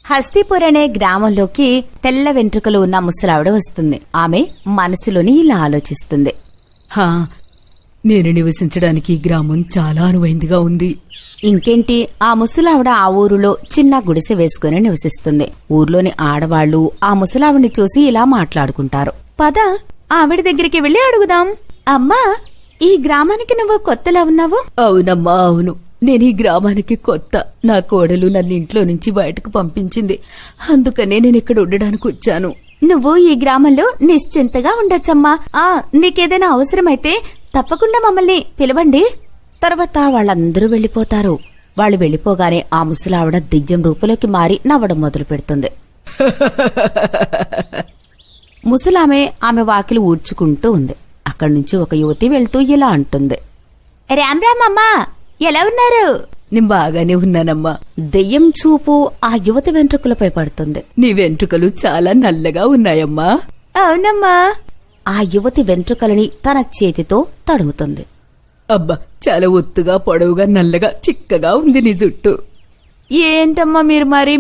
హస్తిపూర్ అనే గ్రామంలోకి తెల్ల వెంట్రుకలు ఉన్న ముసలావిడ వస్తుంది. ఆమె మనసులోని ఇలా ఆలోచిస్తుంది. నేను నివసించడానికి ఈ గ్రామం చాలా అనువైందిగా ఉంది. ఇంకేంటి, ఆ ముసలావిడ ఆ ఊరులో చిన్న గుడిసె వేసుకుని నివసిస్తుంది. ఊర్లోని ఆడవాళ్లు ఆ ముసలావిడిని చూసి ఇలా మాట్లాడుకుంటారు. పద, ఆవిడ దగ్గరికి వెళ్లి అడుగుదాం. అమ్మా, ఈ గ్రామానికి నువ్వు కొత్తలా ఉన్నావు? అవునమ్మా, అవును. నేను ఈ గ్రామానికి కొత్త. నా కోడలు నన్ను ఇంట్లో నుంచి బయటకు పంపించింది. అందుకనే నేను ఇక్కడ ఉండడానికి వచ్చాను. నువ్వు ఈ గ్రామంలో నిశ్చింతగా ఉండొచ్చమ్మా. నీకేదైనా అవసరమైతే తప్పకుండా మమ్మల్ని పిలవండి. తర్వాత వాళ్ళందరూ వెళ్లిపోతారు. వాళ్ళు వెళ్లిపోగానే ఆ ముసలావిడ దెయ్యం రూపంలోకి మారి నవ్వడం మొదలు పెడుతుంది. ముసలామె ఆమె వాకిలి ఊడ్చుకుంటూ ఉంది. అక్కడి నుంచి ఒక యువతి వెళ్తూ ఇలా అంటుంది. రామ్ రామ్ అమ్మా, ఎలా ఉన్నారు? నేను బాగానే ఉన్నానమ్మా. దెయ్యం చూపు ఆ యువతి వెంట్రుకలపై పడుతుంది. నీ వెంట్రుకలు చాలా నల్లగా ఉన్నాయమ్మా. అవునమ్మా. ఆ యువతి వెంట్రుకలని తన చేతితో తడుముతుంది. అబ్బా, చాలా ఒత్తుగా పొడవుగా నల్లగా చిక్కగా ఉంది నీ జుట్టు. ఏంటమ్మా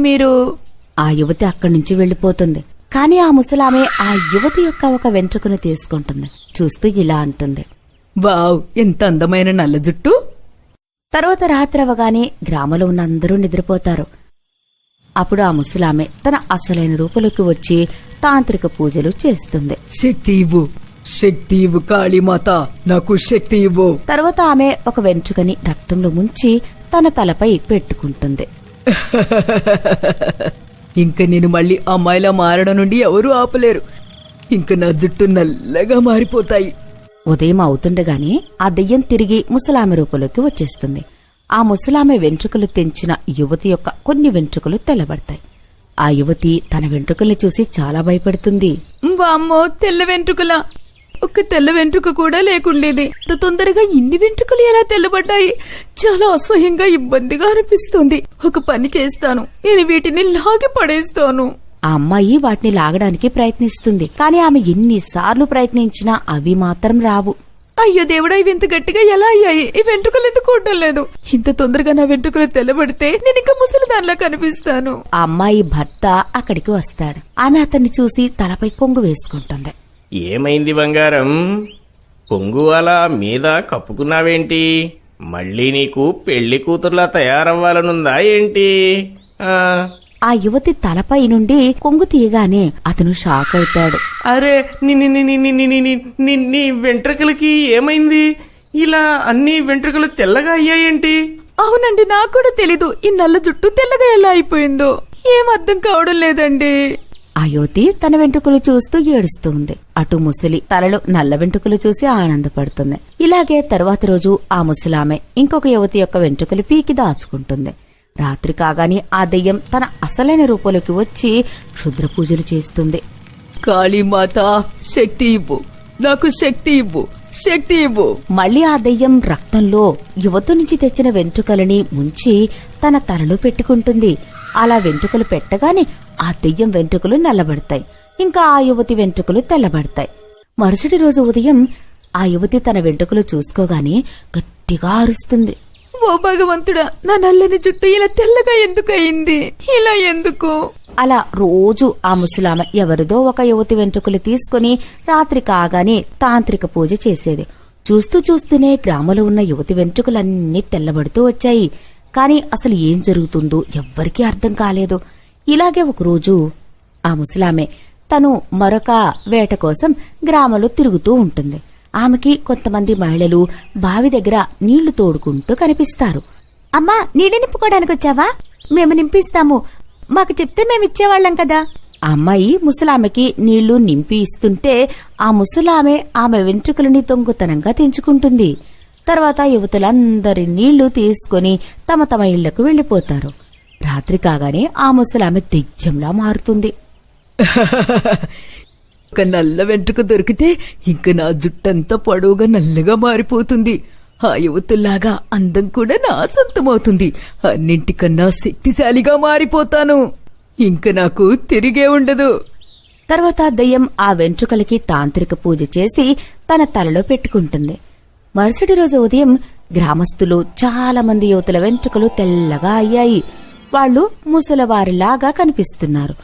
మీరు ఆ యువతి అక్కడి నుంచి వెళ్లిపోతుంది. కాని ఆ ముసలామె ఆ యువతి యొక్క ఒక వెంట్రుకను తీసుకుంటుంది. చూస్తూ ఇలా అంటుంది. వావ్, ఎంత అందమైన నల్ల జుట్టు. తర్వాత రాత్రవగానే గ్రామంలో ఉన్న అందరూ నిద్రపోతారు. అప్పుడు ఆ ముసలామె తన అసలైన రూపంలోకి వచ్చి తాంత్రిక పూజలు చేస్తుంది. శక్తి ఇవ్వు, శక్తి ఇవ్వు కాళీమాత, నాకు శక్తి ఇవ్వు. తర్వాత ఆమె ఒక వెంట్రుకని రక్తంలో ముంచి తన తలపై పెట్టుకుంటుంది. ఇంక నేను మళ్ళీ అమ్మాయిలా మారడం నుండి ఎవరూ ఆపలేరు. ఇంక నా జుట్టు నల్లగా మారిపోతాయి. ఉదయం అవుతుండగానే ఆ దెయ్యం తిరిగి ముసలామె రూపంలోకి వచ్చేస్తుంది. ఆ ముసలామె వెంట్రుకలు తెంచిన యువతి యొక్క కొన్ని వెంట్రుకలు తెల్లబడతాయి. ఆ యువతి తన వెంట్రుకల్ని చూసి చాలా భయపడుతుంది. వామ్మో, తెల్ల వెంట్రుకల! ఒక్క తెల్ల వెంట్రుక కూడా లేకుండేది. అంత తొందరగా ఇన్ని వెంట్రుకలు ఎలా తెల్లబడ్డాయి? చాలా అసహ్యంగా, ఇబ్బందిగా అనిపిస్తుంది. ఒక పని చేస్తాను, నేను వీటిని లాగి పడేస్తాను. ఆ అమ్మాయి వాటిని లాగడానికి ప్రయత్నిస్తుంది. కాని ఆమె ఎన్నిసార్లు ప్రయత్నించినా అవి మాత్రం రావు. అయ్యో దేవుడా, ఇవి ఇంత గట్టిగా ఎలా అయ్యాయి? ఈ వెంట్రుకలు ఎందుకు కూడడం లేదు? ఇంత తొందరగా నా వెంట్రుకలు తెల్లబడితే నేను ఇంకా ముసలిదానిలా కనిపిస్తాను. ఆ అమ్మాయి భర్త అక్కడికి వస్తాడు. ఆమె అతన్ని చూసి తలపై కొంగు వేసుకుంటుంది. ఏమైంది బంగారం? కొంగు అలా మీద కప్పుకున్నావేంటి? మళ్ళీ నీకు పెళ్లి కూతుర్లా తయారవ్వాలనుందా ఏంటి? ఆ యువతి తలపై నుండి కొంగు తీయగానే అతను షాక్ అవుతాడు. అరే, నీ వెంట్రుకలకి ఏమైంది? ఇలా అన్ని వెంట్రుకలు తెల్లగా అయ్యాయేంటి? అవునండి, నాకు కూడా తెలీదు. ఈ నల్ల జుట్టు తెల్లగా ఎలా అయిపోయిందో ఏం అర్థం కావడం లేదండి. ఆ యువతి తన వెంట్రుకలు చూస్తూ ఏడుస్తూ ఉంది. అటు ముసలి తలలో నల్ల వెంట్రుకలు చూసి ఆనందపడుతుంది. ఇలాగే తరువాత రోజు ఆ ముసలామె ఇంకొక యువతి యొక్క వెంట్రుకలు పీకి దాచుకుంటుంది. రాత్రి కాగానే ఆ దెయ్యం తన అసలైన రూపంలోకి వచ్చి క్షుద్ర పూజలు చేస్తుంది. కాళీమాత, శక్తి ఇవ్వు, నాకు శక్తి ఇవ్వు, శక్తి ఇవ్వు. మళ్లీ ఆ దెయ్యం రక్తంలో యువతి నుంచి తెచ్చిన వెంట్రుకలని ముంచి తన తలలో పెట్టుకుంటుంది. అలా వెంట్రుకలు పెట్టగానే ఆ దెయ్యం వెంట్రుకలు నల్లబడతాయి. ఇంకా ఆ యువతి వెంట్రుకలు తెల్లబడతాయి. మరుసటి రోజు ఉదయం ఆ యువతి తన వెంట్రుకలు చూసుకోగానే గట్టిగా అరుస్తుంది. ఓ భగవంతుడా, నా నల్లని జుట్టు ఇలా తెల్లగా ఎందుకు అయింది? ఇలా ఎందుకు? అలా రోజు ఆ ముసలామె ఎవరిదో ఒక యువతి వెంట్రుకలు తీసుకుని రాత్రి కాగానే తాంత్రిక పూజ చేసేది. చూస్తూ చూస్తూనే గ్రామంలో ఉన్న యువతి వెంట్రుకలన్నీ తెల్లబడుతూ వచ్చాయి. కాని అసలు ఏం జరుగుతుందో ఎవ్వరికీ అర్థం కాలేదు. ఇలాగే ఒకరోజు ఆ ముసలామె తను మరొక వేట కోసం గ్రామంలో తిరుగుతూ ఉంటుంది. ఆమెకి కొంతమంది మహిళలు బావి దగ్గర నీళ్లు తోడుకుంటూ కనిపిస్తారు. అమ్మా, నీళ్లు నింపుకోవడానికి వచ్చావా? మేము నింపిస్తాము, మాకు చెప్తే మేమిచ్చేవాళ్లం కదా. ఆ అమ్మాయి ముసలామెకి నీళ్లు నింపి ఇస్తుంటే ఆ ముసలామె ఆమె వెంట్రుకలని దొంగతనంగా తెంచుకుంటుంది. తర్వాత యువతులందరి నీళ్లు తీసుకుని తమ తమ ఇళ్లకు వెళ్లిపోతారు. రాత్రి కాగానే ఆ ముసలామె దెయ్యంలా మారుతుంది. ఒక నల్ల వెంట్రుక దొరికితే ఇంక నా జుట్టంతా పొడవుగా నల్లగా మారిపోతుంది. ఆ యువతుల్లాగా అందం కూడా నా సొంతమవుతుంది. అన్నింటికన్నా శక్తిశాలిగా మారిపోతాను. ఇంక నాకు తిరిగే ఉండదు. తర్వాత దెయ్యం ఆ వెంట్రుకలకి తాంత్రిక పూజ చేసి తన తలలో పెట్టుకుంటుంది. మరుసటి రోజు ఉదయం గ్రామస్తులు చాలా మంది యువతుల వెంట్రుకలు తెల్లగా అయ్యాయి. వాళ్ళు ముసలివారిలాగా కనిపిస్తున్నారు.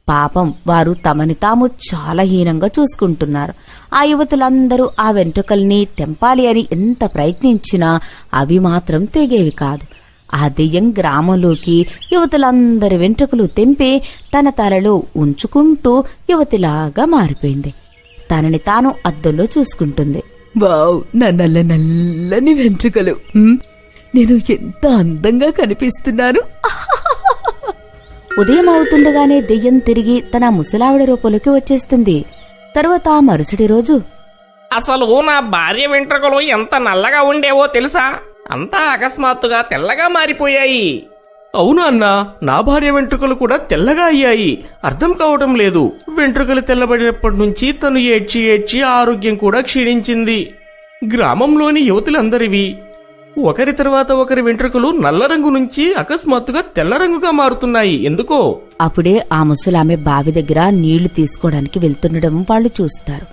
పాపం వారు తమని తాము చాలా హీనంగా చూసుకుంటున్నారు. ఆ యువతులందరూ ఆ వెంట్రుకల్ని తెంపాలి అని ఎంత ప్రయత్నించినా అవి మాత్రం తెగేవి కాదు. ఆ దెయ్యం గ్రామంలోకి యువతులందరి వెంట్రుకలు తెంపి తన తలలో ఉంచుకుంటూ యువతిలాగా మారిపోయింది. తనని తాను అద్దంలో చూసుకుంటుంది. వావ్, నా నల్లని వెంట్రుకలు. నేను ఎంత అందంగా కనిపిస్తున్నాను. ఉదయం అవుతుండగానే దెయ్యం తిరిగి తన ముసలావిడ రూపంలోకి వచ్చేస్తుంది. తరువాత మరుసటి రోజు, అసలు నా భార్య వెంట్రుకలు ఎంత నల్లగా ఉండేవో తెలుసా? అంతా అకస్మాత్తుగా తెల్లగా మారిపోయాయి. అవును అన్నా, నా భార్య వెంట్రుకలు కూడా తెల్లగా అయ్యాయి. అర్థం కావటం లేదు. వెంట్రుకలు తెల్లబడినప్పటి నుంచి తను ఏడ్చి ఏడ్చి ఆరోగ్యం కూడా క్షీణించింది. గ్రామంలోని యువతులందరివి ఒకరి తర్వాత ఒకరి వెంట్రుకలు నల్ల రంగు నుంచి అకస్మాత్తుగా తెల్ల రంగుగా మారుతున్నాయి. ఎందుకో? అప్పుడే ఆ ముసలామె బావి దగ్గర నీళ్లు తీసుకోవడానికి వెళ్తుండడం వాళ్ళు చూస్తారు.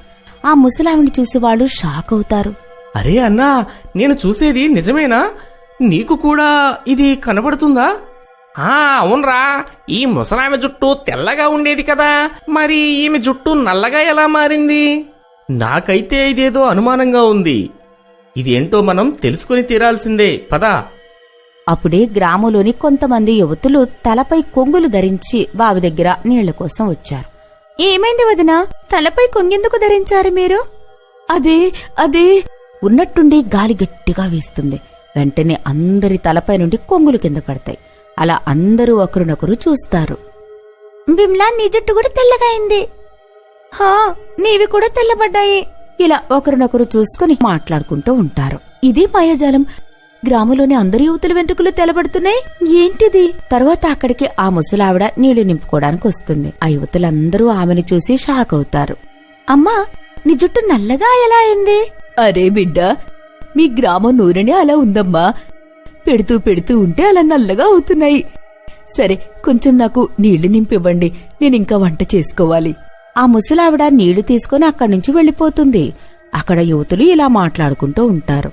ఆ ముసలామెని చూసి వాళ్ళు షాక్ అవుతారు. అరే అన్నా, నేను చూసేది నిజమేనా? నీకు కూడా ఇది కనబడుతుందా? అవునరా, ఈ ముసలామె జుట్టు తెల్లగా ఉండేది కదా, మరి ఈమె జుట్టు నల్లగా ఎలా మారింది? నాకైతే ఇదేదో అనుమానంగా ఉంది. ఇదేంటో మనం తెలుసుకుని తీరాల్సిందే. పదా. అప్పుడే గ్రామంలోని కొంతమంది యువతులు తలపై కొంగులు ధరించి బావి దగ్గర నీళ్ల కోసం వచ్చారు. ఏమైంది వదినా, తలపై కొంగెందుకు ధరించారు మీరు? అదే ఉన్నట్టుండి గాలి గట్టిగా వీస్తుంది. వెంటనే అందరి తలపై నుండి కొంగులు కింద పడతాయి. అలా అందరూ ఒకరినొకరు చూస్తారు. బిమ్లా, నీ జుట్టు కూడా తెల్లగా అయింది. నీవి కూడా తెల్లబడ్డాయి. ఇలా ఒకరినొకరు చూసుకుని మాట్లాడుకుంటూ ఉంటారు. ఇది మాయాజాలం. గ్రామంలోని అందరి యువతుల వెంట్రుకలు తెల్లబడుతున్నాయి. ఏంటిది? తర్వాత అక్కడికి ఆ ముసలావిడ నీళ్లు నింపుకోవడానికి వస్తుంది. ఆ యువతులందరూ ఆమెను చూసి షాక్ అవుతారు. అమ్మా, నీ జుట్టు నల్లగా ఎలా అయింది? అరే బిడ్డ, మీ గ్రామం నూనెనే అలా ఉందమ్మా. పెడుతూ ఉంటే అలా నల్లగా అవుతున్నాయి. సరే, కొంచెం నాకు నీళ్లు నింపివ్వండి, నేనింకా వంట చేసుకోవాలి. ఆ ముసలావిడ నీళ్లు తీసుకుని అక్కడి నుంచి వెళ్లిపోతుంది. అక్కడ యువతులు ఇలా మాట్లాడుకుంటూ ఉంటారు.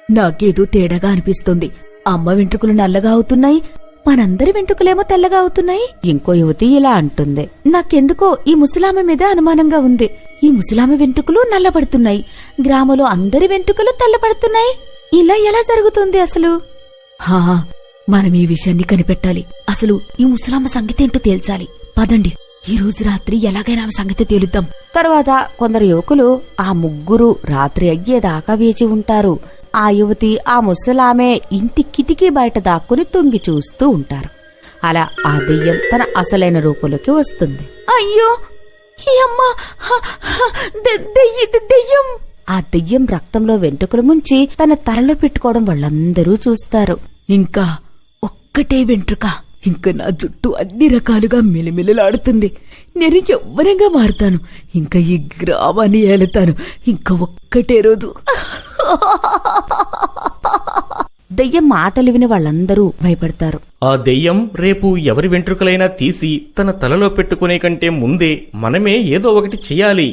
నాకేదో తేడాగా అనిపిస్తుంది. అమ్మ వెంట్రుకలు నల్లగా అవుతున్నాయి, మనందరి వెంట్రుకలేమో తెల్లగా అవుతున్నాయి. ఇంకో యువతి ఇలా అంటుంది. నాకెందుకో ఈ ముసలామె మీద అనుమానంగా ఉంది. ఈ ముసలామె వెంట్రుకలు నల్లబడుతున్నాయి, గ్రామంలో అందరి వెంట్రుకలు తెల్లబడుతున్నాయి. ఇలా ఎలా జరుగుతుంది అసలు? మనం ఈ విషయాన్ని కనిపెట్టాలి. అసలు ఈ ముసలామ్మ సంగతి ఏంటో తేల్చాలి. పదండి, ఈ రోజు రాత్రి ఎలాగైనా ఆమె సంగతి తేలుద్దాం. తర్వాత కొందరు యువకులు ఆ ముగ్గురు రాత్రి అయ్యేదాకా వేచి ఉంటారు. ఆ యువతి ఆ ముసలామె ఇంటి కిటికీ బయట దాక్కుని తొంగి చూస్తూ ఉంటారు. అలా ఆ దెయ్యం తన అసలైన రూపంలోకి వస్తుంది. అయ్యో, ఈ అమ్మ దెయ్యం! ఆ దెయ్యం రక్తంలో వెంట్రుకలు ముంచి తన తలలో పెట్టుకోవడం వాళ్ళందరూ చూస్తారు. ఇంకా ఒక్కటే వెంట్రుక. ఇంకా నా జుట్టు అన్ని రకాలుగా మిలమిలలాడుతుంది. నేను యవ్వనంగా మారుతాను. ఇంకా ఈ గ్రామాన్ని ఏలుతాను. ఇంకా ఒక్కటే రోజు. దెయ్యం మాటలు విని వాళ్ళందరూ భయపడతారు. ఆ దెయ్యం రేపు ఎవరి వెంట్రుకలైనా తీసి తన తలలో పెట్టుకునే కంటే ముందే మనమే ఏదో ఒకటి చెయ్యాలి.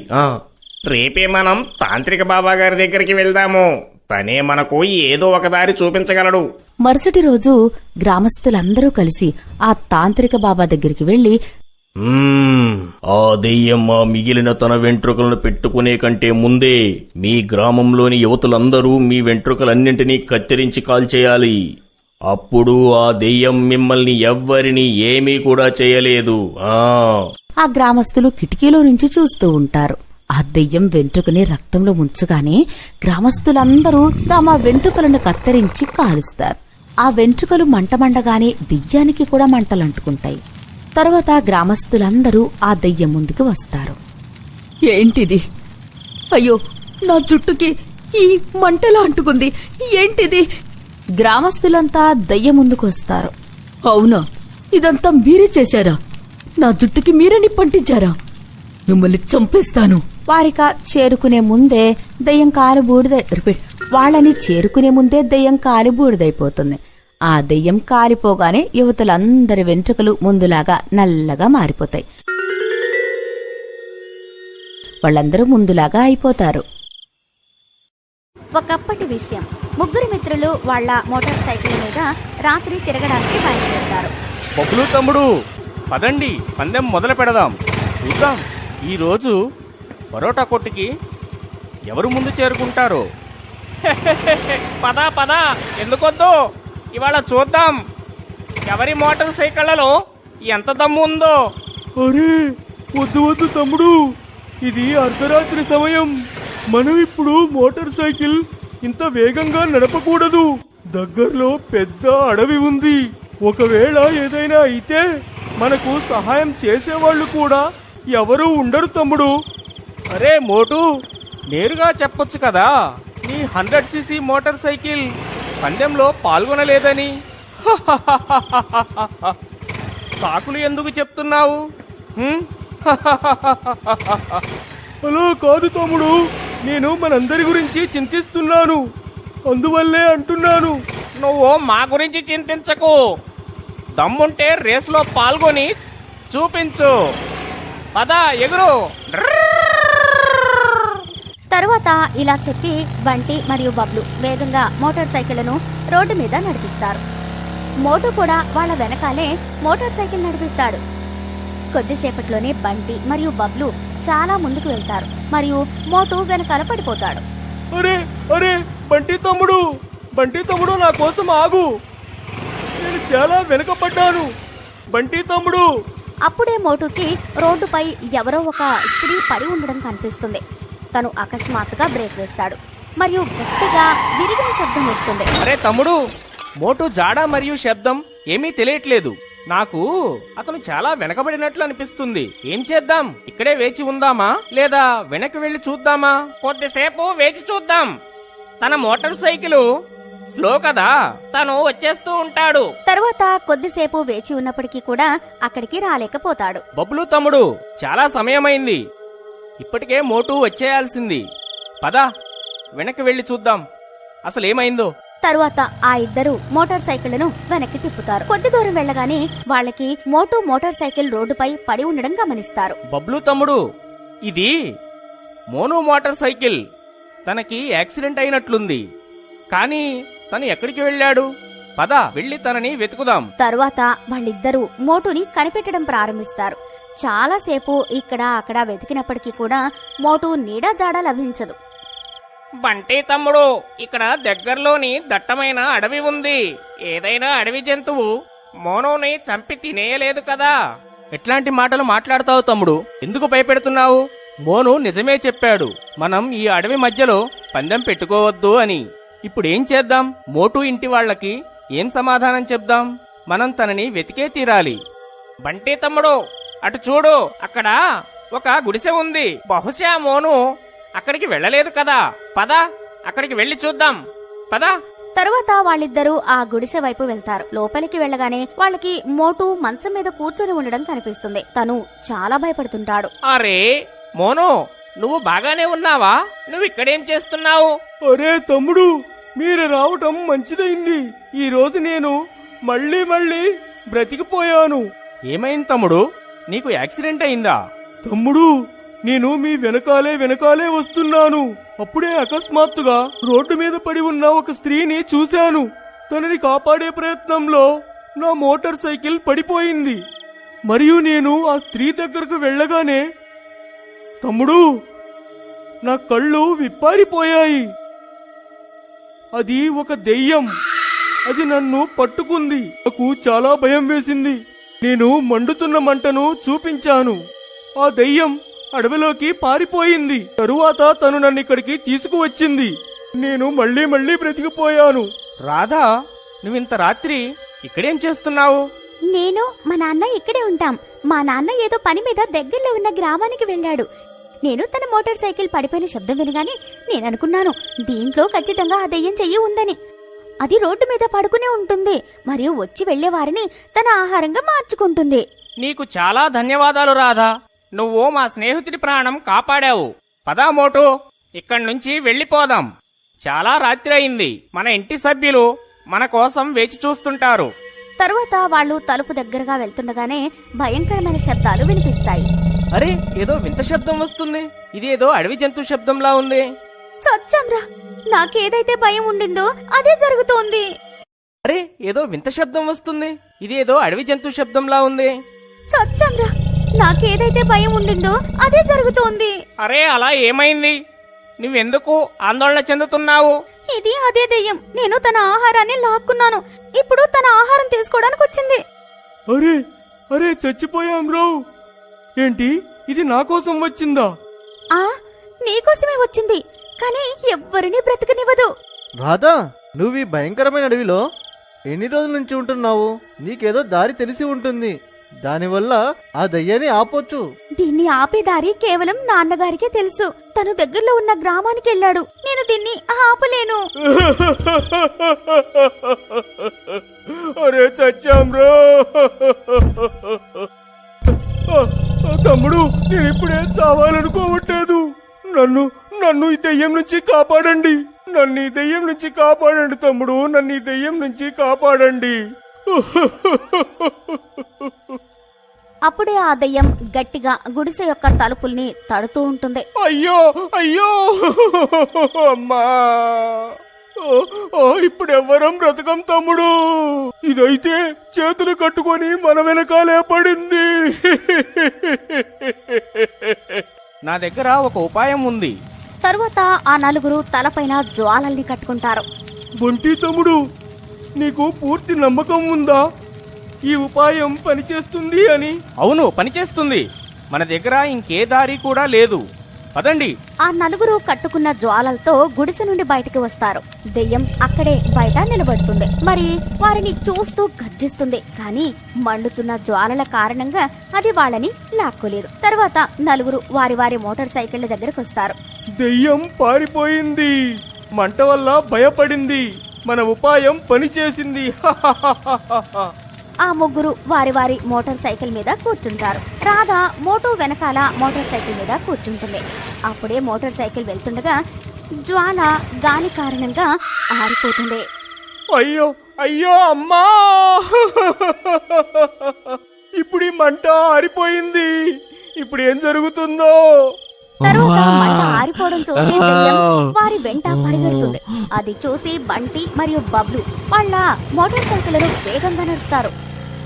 రేపే మనం తాంత్రిక బాబా గారి దగ్గరికి వెళ్దాము. తనే మనకు ఏదో ఒక దారి చూపించగలడు. మరుసటి రోజు గ్రామస్తులందరూ కలిసి ఆ తాంత్రిక బాబా దగ్గరికి వెళ్లి, ఆ దెయ్యం ఆ మిగిలిన తన వెంట్రుకలను పెట్టుకునే కంటే ముందే మీ గ్రామంలోని యువతులందరూ మీ వెంట్రుకలన్నింటినీ కత్తిరించి కాల్చేయాలి. అప్పుడు ఆ దెయ్యం మిమ్మల్ని ఎవ్వరినీ ఏమీ కూడా చేయలేదు. ఆ గ్రామస్తులు కిటికీలో నుంచి చూస్తూ ఉంటారు. ఆ దెయ్యం వెంట్రుకని రక్తంలో ముంచగానే గ్రామస్తులందరూ తమ వెంట్రుకలను కత్తిరించి కాలుస్తారు. ఆ వెంట్రుకలు మంటమండగానే దెయ్యానికి కూడా మంటలంటుకుంటాయి. తరువాత గ్రామస్తులందరూ ఆ దెయ్యం ముందుకు వస్తారు. ఏంటిది? అయ్యో, నా జుట్టుకి ఈ మంటలా అంటుకుంది. ఏంటిది? గ్రామస్తులంతా దెయ్యం ముందుకు వస్తారు. అవునా, ఇదంతా మీరే చేశారా? నా జుట్టుకి మీరే నిప్పంటించారా? మిమ్మల్ని చంపేస్తాను. వారిక చేరుకునే ముందే దెయ్యం కాలు వాళ్ళని చేరుకునే ముందే దెయ్యం కాలి బూడిదైపోతుంది. ఆ దెయ్యం కాలిపోగానే యువతులందరి వెంట్రుకలు ముందులాగా నల్లగా మారిపోతాయి. వాళ్ళందరూ ముందులాగా అయిపోతారు. ఒకప్పటి విషయం. ముగ్గురు మిత్రులు వాళ్ళ మోటార్ సైకిల్ మీద రాత్రి తిరగడానికి బయలుదేరుతారు. బబ్లు తమ్ముడు, పదండి, పందెం మొదలు పెడదాం. చూద్దాం ఈరోజు పరోటా కొట్టుకి ఎవరు ముందు చేరుకుంటారో. పదా పదా, ఎందుకొద్దు, ఇవాళ చూద్దాం ఎవరి మోటార్ సైకిళ్లలో ఎంత దమ్ము ఉందో. అరే వద్దు వద్దు తమ్ముడు, ఇది అర్ధరాత్రి సమయం. మనం ఇప్పుడు మోటార్ సైకిల్ ఇంత వేగంగా నడపకూడదు. దగ్గరలో పెద్ద అడవి ఉంది. ఒకవేళ ఏదైనా అయితే మనకు సహాయం చేసేవాళ్ళు కూడా ఎవరూ ఉండరు తమ్ముడు. అరే మోటు, నేరుగా చెప్పొచ్చు కదా నీ 100cc మోటార్ సైకిల్ పందెంలో పాల్గొనలేదని. సాకులు ఎందుకు చెప్తున్నావు? అలా కాదు తమ్ముడు, నేను మనందరి గురించి చింతిస్తున్నాను, అందువల్లే అంటున్నాను. నువ్వు మా గురించి చింతించకు. దమ్ముంటే రేసులో పాల్గొని చూపించు. పదా, ఎగురు. తరువాత ఇలా చెప్పి బంటి మరియు బబ్లు వేగంగా మోటార్ సైకిళ్లను రోడ్డు మీద నడిపిస్తారు. మోటు కూడా వాళ్ళ వెనకాలే మోటార్ సైకిల్ నడిపిస్తాడు. కొద్దిసేపట్లోనే బంటి మరియు బబ్లు చాలా ముందుకు వెళ్తారు మరియు మోటు వెనకాల పడిపోతాడు. అరే అరే బంటి తమ్ముడు నా కోసం ఆగు, నేను చాలా వెనకపడ్డాను. బంటి తమ్ముడు. అప్పుడే మోటుకి రోడ్డుపై ఎవరో ఒక స్త్రీ పడి ఉండడం కనిపిస్తుంది. తను అకస్మాత్తుగా బ్రేక్ వేస్తాడు మరియు గట్టిగా విరిగిన శబ్దం వస్తుంది. అరే తమ్ముడు, మోటు జాడ మరియు శబ్దం ఏమీ తెలియట్లేదు. నాకు అతను చాలా వెనకబడినట్లు అనిపిస్తుంది. ఏం చేద్దాం? ఇక్కడే వేచి ఉందామా లేదా వెనక్కి వెళ్లి చూద్దామా? కొద్దిసేపు వేచి చూద్దాం. తన మోటార్ సైకిల్ స్లో కదా, తను వచ్చేస్తూ ఉంటాడు. తరువాత కొద్దిసేపు వేచి ఉన్నప్పటికీ కూడా అక్కడికి రాలేకపోతాడు. బబ్లు తమ్ముడు, చాలా సమయమైంది. ఇప్పటికే మోటు వచ్చేయాల్సింది. పదా, వెనక్కి వెళ్లి చూద్దాం అసలేమైందో. తరువాత ఆ ఇద్దరు మోటార్ సైకిళ్లను వెనక్కి తిప్పుతారు. కొద్ది దూరం వెళ్లగానే వాళ్ళకి మోటు మోటార్ సైకిల్ రోడ్డుపై పడి ఉండడం గమనిస్తారు. బబ్లు తమ్ముడు, ఇది మోనో మోటార్ సైకిల్. తనకి యాక్సిడెంట్ అయినట్లుంది. కానీ తను ఎక్కడికి వెళ్ళాడు? పద, వెళ్లి తనని వెతుకుదాం. తరువాత వాళ్ళిద్దరూ మోటుని కనిపెట్టడం ప్రారంభిస్తారు. చాలాసేపు ఇక్కడ అక్కడ వెతికినప్పటికీ కూడా మోటు నీడా జాడ లభించదు. బంటి తమ్ముడు, ఇక్కడ దగ్గరలోని దట్టమైన అడవి ఉంది. ఏదైనా అడవి జంతువు మోనోని చంపి తినేయలేదు కదా. ఎట్లాంటి మాటలు మాట్లాడతావు తమ్ముడు? ఎందుకు భయపెడుతున్నావు? మోను నిజమే చెప్పాడు, మనం ఈ అడవి మధ్యలో పందెం పెట్టుకోవద్దు అని. ఇప్పుడేం చేద్దాం? మోటు ఇంటి వాళ్ళకి ఏం సమాధానం చెప్దాం? మనం తనని వెతికే తీరాలి. బంటి తమ్ముడు, అటు చూడు, అక్కడ ఒక గుడిసె ఉంది. బహుశా మోను అక్కడికి వెళ్ళలేదు కదా. పద, అక్కడికి వెళ్లి చూద్దాం. పద. తరువాత వాళ్ళిద్దరూ ఆ గుడిసె వైపు వెళ్తారు. లోపలికి వెళ్ళగానే వాళ్ళకి మోటు మంచం మీద కూర్చొని ఉండడం కనిపిస్తుంది. తను చాలా భయపడుతుంటాడు. అరే మోను, నువ్వు బాగానే ఉన్నావా? నువ్వు ఇక్కడేం చేస్తున్నావు? అరే తమ్ముడు, మీరు రావటం మంచిదైంది. ఈ రోజు నేను మళ్ళీ బ్రతికిపోయాను. ఏమైంది తమ్ముడు? నీకు యాక్సిడెంట్ అయిందా? తమ్ముడు, నేను మీ వెనకాలే వస్తున్నాను. అప్పుడే అకస్మాత్తుగా రోడ్డు మీద పడి ఉన్న ఒక స్త్రీని చూశాను. తనని కాపాడే ప్రయత్నంలో నా మోటార్ సైకిల్ పడిపోయింది. మరియు నేను ఆ స్త్రీ దగ్గరకు వెళ్ళగానే తమ్ముడు, నా కళ్ళు విప్పారిపోయాయి. అది ఒక దెయ్యం. అది నన్ను పట్టుకుంది. నాకు చాలా భయం వేసింది. నేను మండుతున్న మంటను చూపించాను. ఆ దెయ్యం అడవిలోకి పారిపోయింది. తరువాత తను నన్ను ఇక్కడికి తీసుకువచ్చింది. నేను మళ్ళీ బ్రతికిపోయాను. రాధా, నువ్వింత రాత్రి ఇక్కడేం చేస్తున్నావు? నేను మా నాన్న ఇక్కడే ఉంటాం. మా నాన్న ఏదో పని మీద దగ్గరలో ఉన్న గ్రామానికి వెళ్ళాడు. నేను తన మోటార్ సైకిల్ పడిపోయిన శబ్దం వినగానే నేననుకున్నాను, దీంట్లో ఖచ్చితంగా ఆ దెయ్యం చెయ్యి ఉందని. అది రోడ్డు మీద పడుకునే ఉంటుంది మరియు వచ్చి వెళ్లే వారిని తన ఆహారంగా మార్చుకుంటుంది. నీకు చాలా ధన్యవాదాలు రాధా. నువ్వు మా స్నేహితుడి ప్రాణం కాపాడావు. పదా మోటు, ఇక్కడి నుంచి వెళ్ళిపోదాం. చాలా రాత్రి అయింది. మన ఇంటి సభ్యులు మన కోసం వేచి చూస్తుంటారు. తరువాత వాళ్ళు తలుపు దగ్గరగా వెళ్తుండగానే భయంకరమైన శబ్దాలు వినిపిస్తాయి. అరే, ఏదో వింత శబ్దం వస్తుంది. ఇదేదో అడవి జంతు శబ్దంలా ఉంది. చచ్చాంరా, నాకేదైతే భయం ఉండిందో అదే జరుగుతోంది. అరే ఏదో వింత శబ్దం వస్తుంది. ఇదేదో అడవి జంతు శబ్దంలా ఉంది. చచ్చాంరా, నాకేదైతే భయం ఉండిందో అదే జరుగుతోంది. అరే అలా ఏమైంది? నువ్వెందుకు ఆందోళన చెందుతున్నావు? ఇది అదే దెయ్యం. నేను తన ఆహారాన్ని లాక్కున్నాను. ఇప్పుడు తన ఆహారం తీసుకోవడానికి వచ్చింది. అరే అరే చచ్చిపోయాం రావు. ఏంటి ఇది నా కోసం వచ్చిందా? ఆ నీకోసమే వచ్చింది, కానీ ఎవ్వరినీ బ్రతకనివ్వదు. రాధా, నువ్వు ఈ భయంకరమైన అడవిలో ఎన్ని రోజుల నుంచి ఉంటున్నావు? నీకేదో దారి తెలిసి ఉంటుంది. దానివల్ల ఆ దయ్యాన్ని ఆపొచ్చు. దీన్ని ఆపేదారి కేవలం నాన్నగారికే తెలుసు. తను దగ్గరలో ఉన్న గ్రామానికి వెళ్ళాడు. నేను దీన్ని ఆపలేను. అరే చచ్చాం రో. తమ్ముడు, నేను ఇప్పుడే చావాలనుకోవట్లేదు. నన్ను నన్ను ఈ దెయ్యం నుంచి కాపాడండి. నన్ను ఈ దెయ్యం నుంచి కాపాడండి తమ్ముడు. నన్ను ఈ దెయ్యం నుంచి కాపాడండి. అప్పుడే ఆ దెయ్యం గట్టిగా గుడిసె యొక్క తలుపుల్ని తడుతూ ఉంటుంది. అయ్యో అయ్యో అమ్మా, ఇప్పుడు ఎవ్వరం బ్రతకం తమ్ముడు. ఇదైతే చేతులు కట్టుకొని మన వెనకాలే పడింది. నా దగ్గర ఒక ఉపాయం ఉంది. తరువాత ఆ నలుగురు తలపైన జ్వాలల్ని కట్టుకుంటారు. బొంటి తమ్ముడు, నీకు పూర్తి నమ్మకం ఉందా ఈ ఉపాయం పనిచేస్తుంది అని? అవును, పనిచేస్తుంది. మన దగ్గర ఇంకే దారి కూడా లేదు. పదండి. ఆ నలుగురు కట్టుకున్న జ్వాలలతో గుడిసె నుండి బయటికి వస్తారు. దెయ్యం అక్కడే బయట నిలబడుతుంది. మరి వారిని చూస్తూ గర్జిస్తుంది. కానీ మండుతున్న జ్వాలల కారణంగా అది వాళ్ళని లాక్కోలేదు. తర్వాత నలుగురు వారి వారి మోటార్ సైకిళ్ల దగ్గరకు వస్తారు. దెయ్యం పారిపోయింది. మంట వల్ల భయపడింది. మన ఉపాయం పనిచేసింది. ఆ ముగ్గురు వారి వారి మోటార్ సైకిల్ మీద కూర్చుంటారు. రాధ మోటో వెనకాల మోటార్ సైకిల్ మీద కూర్చుంటుంది. అప్పుడే మోటార్ సైకిల్ వెళ్తుండగా జ్వాల గాలి కారణంగా ఆరిపోతుంది. అయ్యో అయ్యో అమ్మా, ఇప్పుడు ఈ మంట ఆరిపోయింది. ఇప్పుడు ఏం జరుగుతుందో? తరువాత మంట ఆరిపోవడం చూసి దెయ్యం వారి వెంట పరిగెడుతుంది. అది చూసి బంటి మరియు బబ్లు వాళ్ళ మోటార్ సైకిళ్లను వేగంగా నడుపుతారు.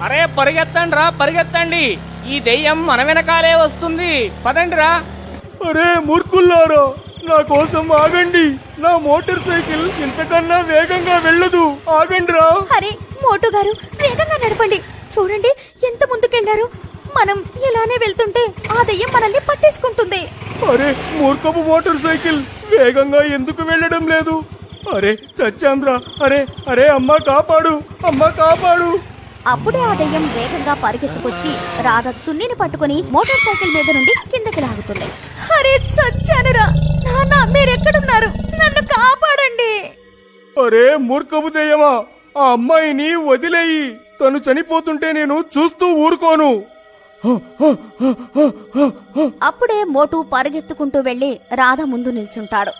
అరే పరిగెత్తండి రా, పరిగెత్తండి. ఈ దెయ్యం మన వెనకాలే వస్తుంది. పదండి రా. అరే మూర్ఖుల్లారా, నా కోసం ఆగండి. నా మోటార్ సైకిల్ ఇంతకన్నా వేగంగా వెళ్ళదు. ఆగండి రా. అరే మోటు గారు, వేగంగా నడపండి. చూడండి ఎంత ముందుకెళ్లారు. మనం ఇలానే వెళ్తుంటే ఆ దెయ్యం మనల్ని పట్టేసుకుంటుంది. అరే మూర్ఖపు మోటార్ సైకిల్ వేగంగా ఎందుకు వెళ్ళడం లేదు? అరే చచ్చాంరా. అరే అరే అమ్మా కాపాడు, అమ్మా కాపాడు. అప్పుడే ఆ దెయ్యం వేగంగా పరిగెత్తుకొచ్చి రాధ చున్నీని పట్టుకుని మోటార్ సైకిల్ మీద నుండి కిందకి లాగుతుంది. అరే చచ్చానురా నాన్న, మీరెక్కడున్నారు? నన్ను కాపాడండి. అరే మూర్ఖపు దెయ్యమా, ఆ అమ్మాయిని వదిలేయి. తను చనిపోతుంటే నేను చూస్తూ ఊరుకోను. అప్పుడే మోటు పరిగెత్తుకుంటూ వెళ్లి రాధ ముందు నిల్చుంటాడు.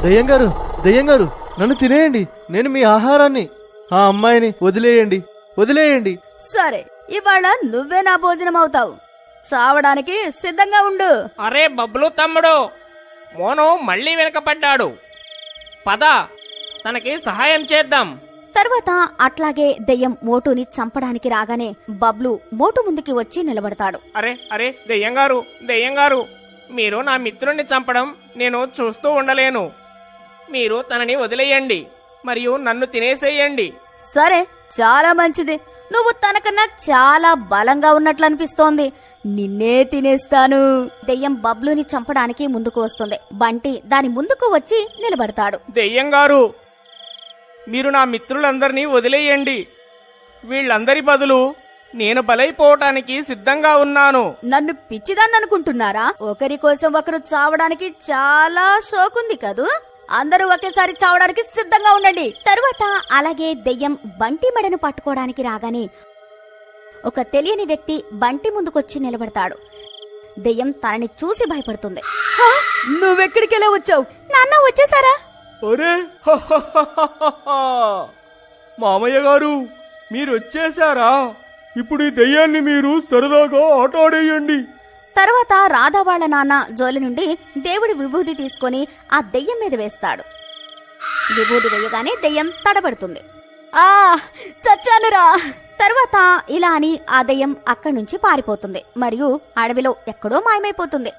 దయ్యం గారు, దయ్యం గారు, నన్ను తినేయండి. నేను మీ ఆహారాన్ని. ఆ అమ్మాయిని వదిలేయండి, వదిలేయండి. సరే, ఇవాళ నువ్వే నా భోజనం అవుతావు. చావడానికి సిద్ధంగా ఉండు. అరే బబ్లు తమ్ముడు, మోను మళ్ళీ వెనకపడ్డాడు. పద, తనకి సహాయం చేద్దాం. తర్వాత అట్లాగే దెయ్యం మోటుని చంపడానికి రాగానే బబ్లు మోటు ముందుకి వచ్చి నిలబడతాడు. అరే అరే దెయ్యంగారు, దెయ్యంగారు, మీరు నా మిత్రుణ్ణి చంపడం నేను చూస్తూ ఉండలేను. మీరు తనని వదిలేయండి మరియు నన్ను తినేసేయండి. సరే, చాలా మంచిది. నువ్వు తనకన్నా చాలా బలంగా ఉన్నట్లు అనిపిస్తోంది. నిన్నే తినేస్తాను. దెయ్యం బబ్లుని చంపడానికి ముందుకు వస్తుంది. బంటి దాని ముందుకు వచ్చి నిలబడతాడు. దెయ్యంగారు, మీరు నా మిత్రులందరినీ వదిలేయండి. వీళ్ళందరి బదులు నేను బలైపోవటానికి సిద్ధంగా ఉన్నాను. నన్ను పిచ్చిదాన్ని అనుకుంటున్నారా? ఒకరి కోసం ఒకరు చావడానికి చాలా షోకుంది కదూ. అందరూ ఒకేసారి చావడానికి సిద్ధంగా ఉండండి. తరువాత అలాగే దెయ్యం బంటి మెడను పట్టుకోవడానికి రాగానే ఒక తెలియని వ్యక్తి బంటి ముందుకొచ్చి నిలబడతాడు. దెయ్యం తనని చూసి భయపడుతుంది. నువ్వెక్కడికెలా వచ్చావు? నాన్న వచ్చేసారా? అరే మామయ్య గారు, మీరు వచ్చేసారా? ఇప్పుడు ఈ దెయ్యాన్ని మీరు సరదాగా ఆట ఆడేయండి. తర్వాత రాధ వాళ్ళ నాన్న జోలి నుండి దేవుడి విభూతి తీసుకొని ఆ దెయ్యం మీద వేస్తాడు. విభూతి వేయగానే దెయ్యం తడబడుతుంది. ఆ చచ్చానురా. తర్వాత ఇలా అని ఆ దెయ్యం అక్కడి నుంచి పారిపోతుంది మరియు అడవిలో ఎక్కడో మాయమైపోతుంది.